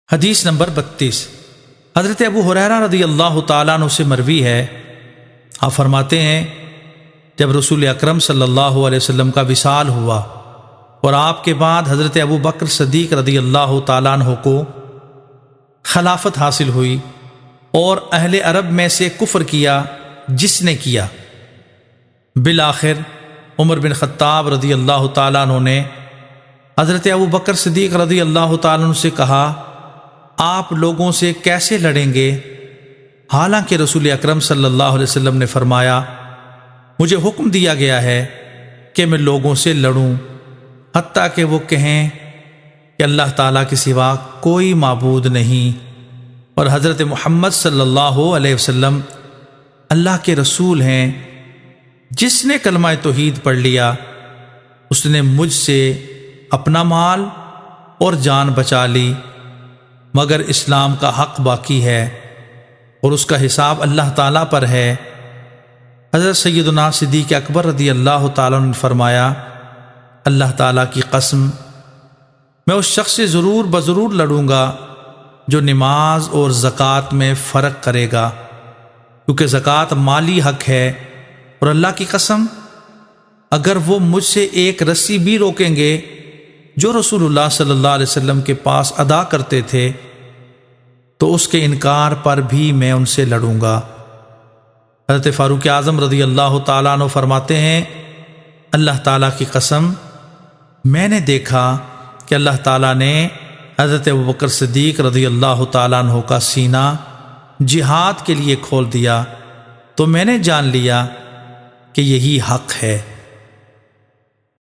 حدیث نمبر 32۔ حضرت ابو ہریرہ رضی اللہ تعالیٰ عنہ سے مروی ہے، آپ فرماتے ہیں جب رسول اکرم صلی اللہ علیہ وسلم کا وصال ہوا اور آپ کے بعد حضرت ابو بکر صدیق رضی اللہ تعالیٰ عنہ کو خلافت حاصل ہوئی اور اہل عرب میں سے کفر کیا جس نے کیا، بالآخر عمر بن خطاب رضی اللہ تعالیٰ عنہ نے حضرت ابو بکر صدیق رضی اللہ تعالیٰ عنہ سے کہا، آپ لوگوں سے کیسے لڑیں گے؟ حالانکہ رسول اکرم صلی اللہ علیہ وسلم نے فرمایا، مجھے حکم دیا گیا ہے کہ میں لوگوں سے لڑوں حتیٰ کہ وہ کہیں کہ اللہ تعالیٰ کے سوا کوئی معبود نہیں اور حضرت محمد صلی اللہ علیہ وسلم اللہ کے رسول ہیں۔ جس نے کلمہ توحید پڑھ لیا اس نے مجھ سے اپنا مال اور جان بچا لی، مگر اسلام کا حق باقی ہے اور اس کا حساب اللہ تعالیٰ پر ہے۔ حضرت سیدنا صدیق اکبر رضی اللہ تعالیٰ عنہ نے فرمایا، اللہ تعالیٰ کی قسم میں اس شخص سے ضرور بضرور لڑوں گا جو نماز اور زکوٰۃ میں فرق کرے گا، کیونکہ زکوٰۃ مالی حق ہے، اور اللہ کی قسم اگر وہ مجھ سے ایک رسی بھی روکیں گے جو رسول اللہ صلی اللہ علیہ وسلم کے پاس ادا کرتے تھے تو اس کے انکار پر بھی میں ان سے لڑوں گا۔ حضرت فاروق اعظم رضی اللہ تعالیٰ عنہ فرماتے ہیں، اللہ تعالیٰ کی قسم میں نے دیکھا کہ اللہ تعالیٰ نے حضرت ابوبکر صدیق رضی اللہ تعالیٰ عنہ کا سینہ جہاد کے لیے کھول دیا، تو میں نے جان لیا کہ یہی حق ہے۔